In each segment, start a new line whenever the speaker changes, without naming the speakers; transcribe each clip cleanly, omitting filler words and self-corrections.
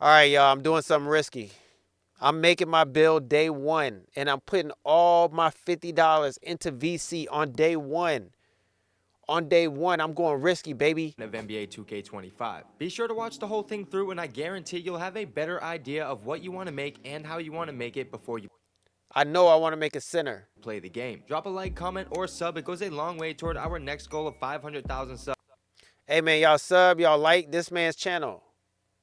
All right, y'all, I'm doing something risky. I'm making my build day one, and I'm putting all my $50 into VC on day one. On day one, I'm going risky, baby.
Of NBA 2K25. Be sure to watch the whole thing through and I guarantee you'll have a better idea of what you want to make and how you want to make it before you
I know I want to make a center.
play the game. Drop a like, comment, or sub. It goes a long way toward our next goal of 500,000 subs.
Hey, man, y'all sub, y'all like this man's channel.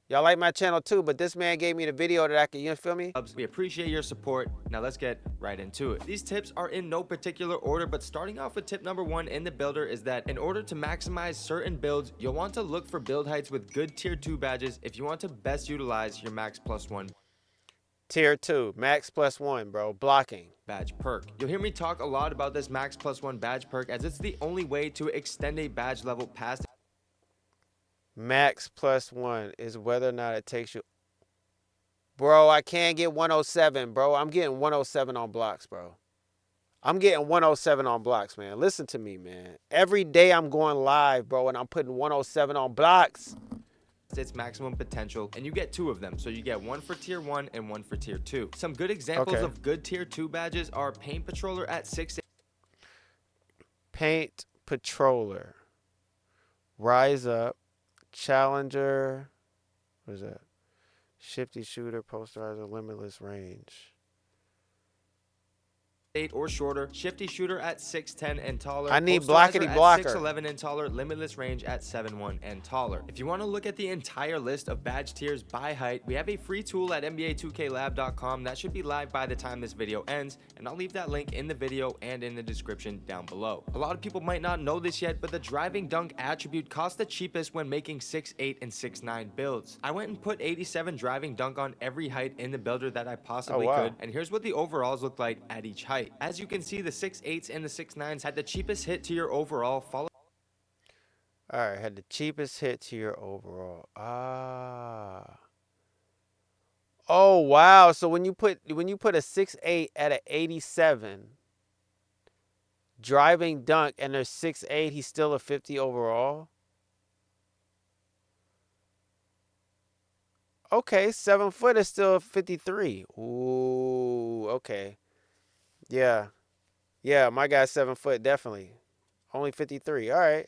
Y'all like my channel too, but this man gave me the video that I could, you feel me?
We appreciate your support. Now let's get right into it. These tips are in no particular order, but starting off with tip number 1 in the builder is that in order to maximize certain builds, you'll want to look for build heights with good tier 2 badges if you want to best utilize your max plus 1
Tier 2, max plus 1, bro, blocking.
badge perk. You'll hear me talk a lot about this max plus 1 badge perk as it's the only way to extend a badge level past
Max plus 1 is whether or not it takes you. Bro, I can't get 107, bro. I'm getting 107 on blocks, bro. I'm getting 107 on blocks, man. Listen to me, man. Every day I'm going live, bro, and I'm putting 107 on blocks.
its maximum potential, and you get 2 of them, so you get 1 for tier 1 and 1 for tier 2. Some good examples of good tier 2 badges are Paint Patroller at 6.
Paint Patroller. Rise Up. Challenger. What is that? Shifty Shooter, Posterizer, Limitless Range.
8 or shorter, Shifty Shooter at 6'10 and taller,
I need
Posterizer
blockety
at
blocker.
6'11 and taller, Limitless Range at 7'1 and taller. If you want to look at the entire list of badge tiers by height, we have a free tool at NBA2KLab.com that should be live by the time this video ends, and I'll leave that link in the video and in the description down below. A lot of people might not know this yet, but the driving dunk attribute costs the cheapest when making 6'8 and 6'9 builds. I went and put 87 driving dunk on every height in the builder that I possibly could, and here's what the overalls look like at each height. As you can see, the 6'8s and the 6'9s had the cheapest hit to your overall, followed.
Alright, had the cheapest hit to your overall. Oh wow. So when you put a 6'8 at an 87 driving dunk and there's 6'8, he's still a 50 overall? Okay, 7 foot is still 53. Ooh, okay. Yeah. Yeah, my guy's 7 foot, definitely. Only 53. All right.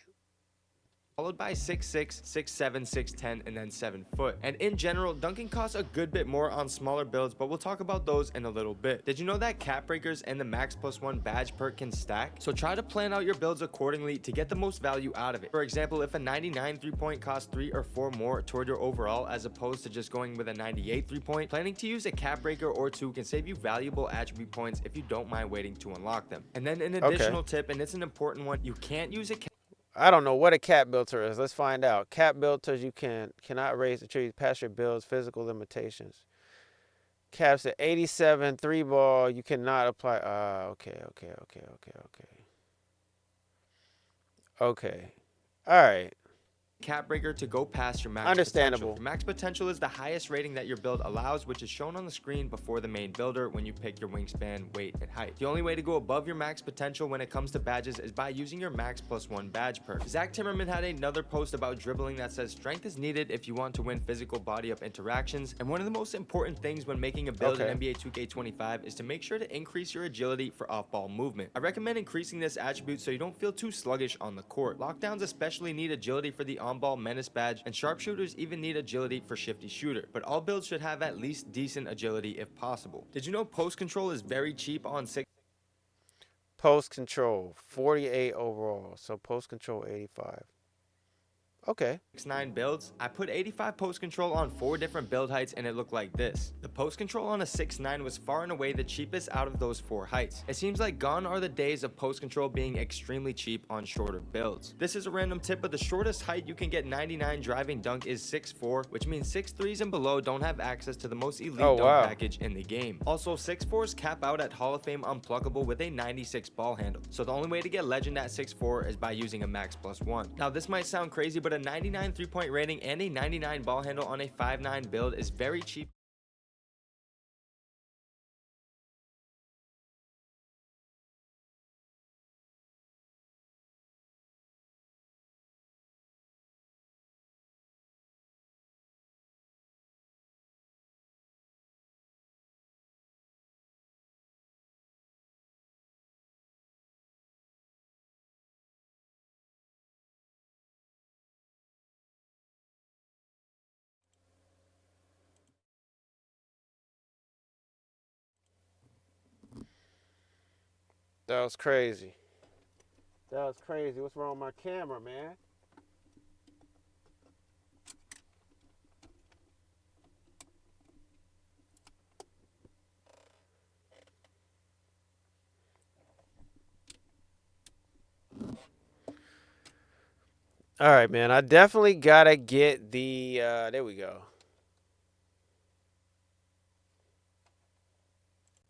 Followed by 6'6, 6'7, 6'10, and then 7 foot. And in general, dunking costs a good bit more on smaller builds, but we'll talk about those in a little bit. Did you know that cap breakers and the max plus 1 badge perk can stack? So try to plan out your builds accordingly to get the most value out of it. For example, if a 99 3-point costs 3 or 4 more toward your overall as opposed to just going with a 98 3-point, planning to use a cap breaker or 2 can save you valuable attribute points if you don't mind waiting to unlock them. And then an additional tip, and it's an important one, you can't use a cap.
I don't know what a cap builder is. Let's find out. Cap builders, you cannot raise the trees past your build's physical limitations. Caps at 87, 3 ball, you cannot apply. Okay. Okay. All right.
Cap breaker to go past your max
Understandable.
potential. Max potential is the highest rating that your build allows, which is shown on the screen before the main builder when you pick your wingspan, weight, and height. The only way to go above your max potential when it comes to badges is by using your max plus 1 badge perk. Zach Timmerman had another post about dribbling that says strength is needed if you want to win physical body up interactions, and one of the most important things when making a build in NBA 2K25 is to make sure to increase your agility for off-ball movement. I recommend increasing this attribute so you don't feel too sluggish on the court. Lockdowns especially need agility for the on-ball menace badge, and sharpshooters even need agility for shifty shooter, but all builds should have at least decent agility if possible. Did you know post control is very cheap on 6?
Post control, 48 overall. So post control, 85. Okay.
6'9 builds? I put 85 post control on 4 different build heights and it looked like this. The post control on a 6'9 was far and away the cheapest out of those 4 heights. It seems like gone are the days of post control being extremely cheap on shorter builds. This is a random tip, but the shortest height you can get 99 driving dunk is 6'4, which means 6'3s and below don't have access to the most elite dunk package in the game. Also, 6'4s cap out at Hall of Fame unpluckable with a 96 ball handle. So the only way to get legend at 6'4 is by using a max plus 1. Now this might sound crazy, but a 99 3-point rating and a 99 ball handle on a 5'9 build is very cheap.
That was crazy. That was crazy. What's wrong with my camera, man? All right, man. I definitely gotta get the. There we go.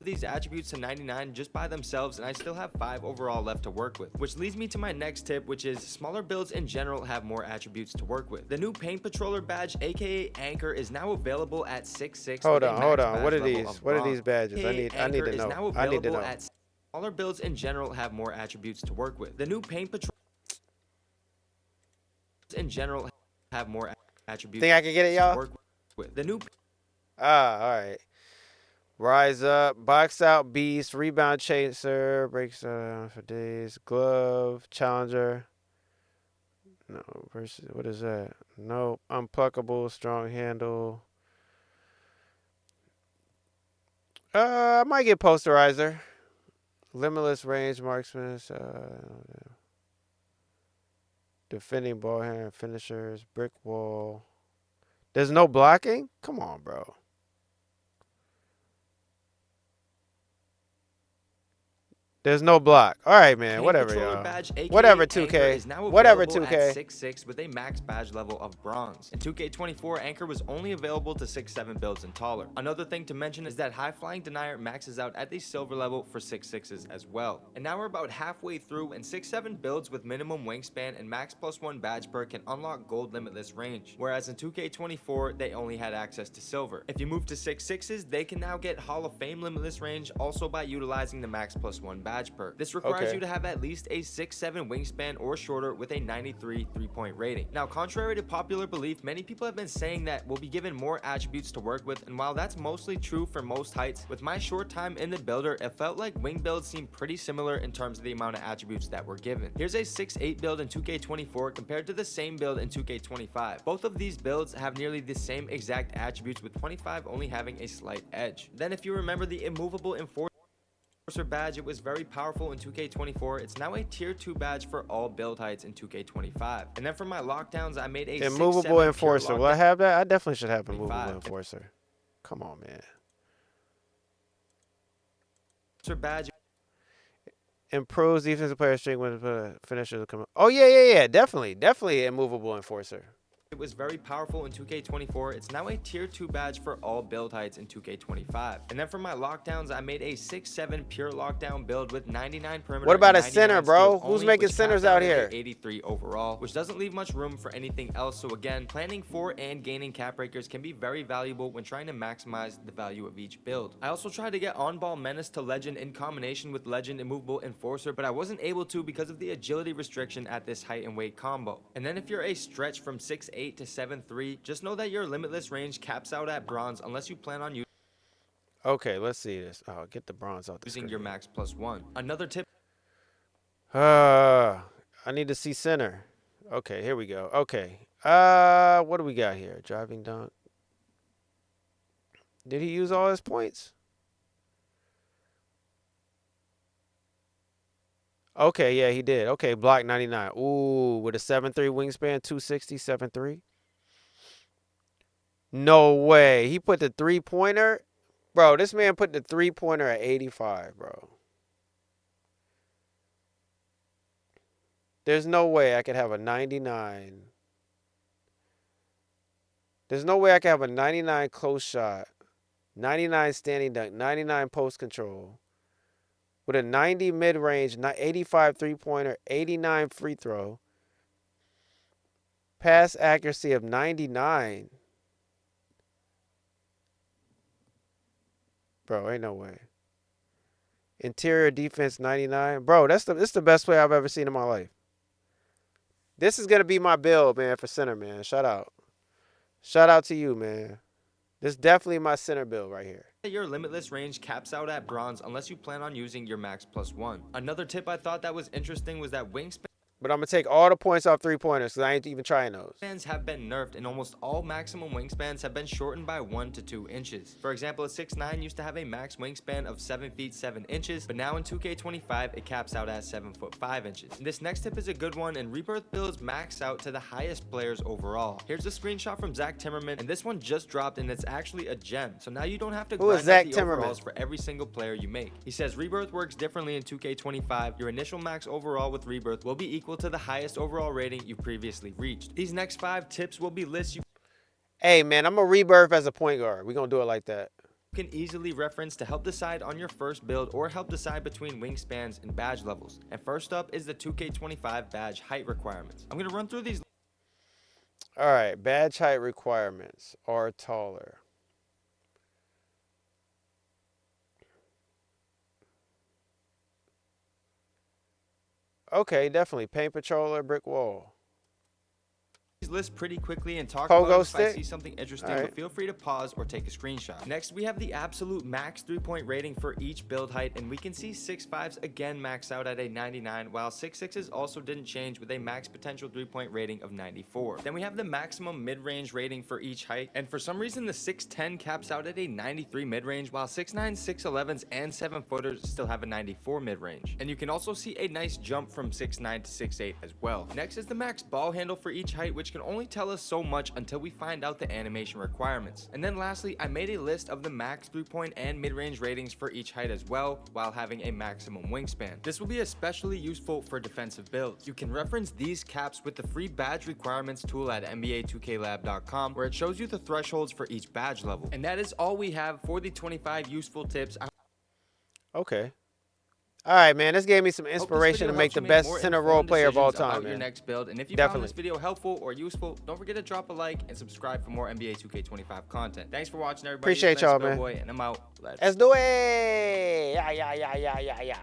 These attributes to 99 just by themselves, and I still have 5 overall left to work with. Which leads me to my next tip, which is smaller builds in general have more attributes to work with. The new Paint Patroller badge, aka Anchor, is now available at 6.6.
Hold on. What are these? What are these badges? I need to know. I need to know.
Smaller builds in general have more attributes to work with. The new Paint Patroller in general have more attributes.
Think I can get it, y'all?
To work with. The new.
All right. Rise up, box out, beast, rebound chaser, breaks for days, glove, challenger. No, versus, what is that? Nope, unpluckable, strong handle. I might get posterizer. Limitless range marksman. Defending ball hand finishers, brick wall. There's no blocking? Come on, bro. There's no block. All right, man. Whatever, y'all. Whatever, 2K. Whatever, 2K.
6.6 with a max badge level of bronze. In 2K24, Anchor was only available to 6.7 builds and taller. Another thing to mention is that High Flying Denier maxes out at the silver level for 6.6s as well. And now we're about halfway through, and 6.7 builds with minimum wingspan and max +1 badge per can unlock gold limitless range, whereas in 2K24 they only had access to silver. If you move to 6.6s, they can now get Hall of Fame limitless range also by utilizing the max +1 badge perk. This requires you to have at least a 6'7 wingspan or shorter with a 93 3-point rating. Now, contrary to popular belief, many people have been saying that we'll be given more attributes to work with, and while that's mostly true for most heights, with my short time in the builder, it felt like wing builds seemed pretty similar in terms of the amount of attributes that were given. Here's a 6'8 build in 2K24 compared to the same build in 2K25. Both of these builds have nearly the same exact attributes, with 25 only having a slight edge. Then if you remember the immovable enforcer badge, it was very powerful in 2K24. It's now a tier 2 badge for all build heights in 2K25. And then for my lockdowns, I made a
immovable enforcer. Will I have that? I definitely should have immovable enforcer. Come on, man.
Badge.
Improves defensive player streak when finishers come up. Oh yeah, definitely immovable enforcer.
It was very powerful in 2K24. It's now a tier 2 badge for all build heights in 2K25. And then for my lockdowns, I made a 6'7 pure lockdown build with 99 perimeter.
What about a center, bro? Who's making centers out here?
83 overall, which doesn't leave much room for anything else. So again, planning for and gaining cap breakers can be very valuable when trying to maximize the value of each build. I also tried to get on-ball menace to legend in combination with legend immovable enforcer, but I wasn't able to because of the agility restriction at this height and weight combo. And then if you're a stretch from 6'8 to 7'3, just know that your limitless range caps out at bronze unless you plan on using.
Okay, let's see this. Oh, get the bronze out the
using
screen.
Your max +1. Another tip.
I need to see center. Okay, here we go. Okay. What do we got here? Driving dunk. Did he use all his points? Okay, yeah, he did. Okay, block 99. Ooh, with a 7'3 wingspan, 260, 7'3. No way. He put the three-pointer. Bro, this man put the three-pointer at 85, bro. There's no way I could have a 99. There's no way I could have a 99 close shot, 99 standing dunk, 99 post control, with a 90 mid-range, 85 three-pointer, 89 free throw, pass accuracy of 99. Bro, ain't no way. Interior defense 99. Bro, this the best play I've ever seen in my life. This is going to be my build, man, for center, man. Shout out. Shout out to you, man. This is definitely my center build right here.
Your limitless range caps out at bronze unless you plan on using your max +1. Another tip I thought that was interesting was that wingspan
But I'm going to take all the points off three-pointers because I ain't even trying those.
Wingspans have been nerfed, and almost all maximum wingspans have been shortened by 1 to 2 inches. For example, a 6'9" used to have a max wingspan of 7 feet 7 inches, but now in 2K25 it caps out at 7 foot 5 inches. And this next tip is a good one, and Rebirth builds max out to the highest players overall. Here's a screenshot from Zach Timmerman, and this one just dropped, and it's actually a gem. So now you don't have to grind out the overalls for every single player you make. He says Rebirth works differently in 2K25. Your initial max overall with Rebirth will be equal to the highest overall rating you previously reached. These next 5 tips will be lists you
Hey, man, I'm going to Rebirth as a point guard. We're going to do it like that.
can easily reference to help decide on your first build or help decide between wingspans and badge levels. And first up is the 2K25 badge height requirements. I'm going to run through these.
All right, badge height requirements are taller. Okay, definitely. Paint patroller, brick wall.
List pretty quickly and talk
Pogo
about it if I
stick?
see something interesting,
Alright.
but feel free to pause or take a screenshot. Next, we have the absolute max 3-point rating for each build height, and we can see 6'5s again max out at a 99, while 6'6s also didn't change with a max potential 3-point rating of 94. Then we have the maximum mid-range rating for each height, and for some reason the 6'10 caps out at a 93 mid-range, while 6'9, 6'11s, and 7-footers still have a 94 mid-range. And you can also see a nice jump from 6'9 to 6'8 as well. Next is the max ball handle for each height, which can only tell us so much until we find out the animation requirements. And then lastly, I made a list of the max 3-point and mid-range ratings for each height as well, while having a maximum wingspan. This will be especially useful for defensive builds. You can reference these caps with the free badge requirements tool at NBA2KLab.com, where it shows you the thresholds for each badge level. And that is all we have for the 25 useful tips.
Okay. All right, man. This gave me some
Hope this
inspiration
video
to make
helps
the
you make
best
more
center role
informed
player of all
decisions about
time,
your
man.
next build. And if you found
Definitely.
this video helpful or useful, don't forget to drop a like and subscribe for more NBA 2K25 content. Thanks for watching, everybody.
Appreciate
It's
y'all,
Mexico
man.
Boy, and I'm out. Let's
Let's do it. Yeah.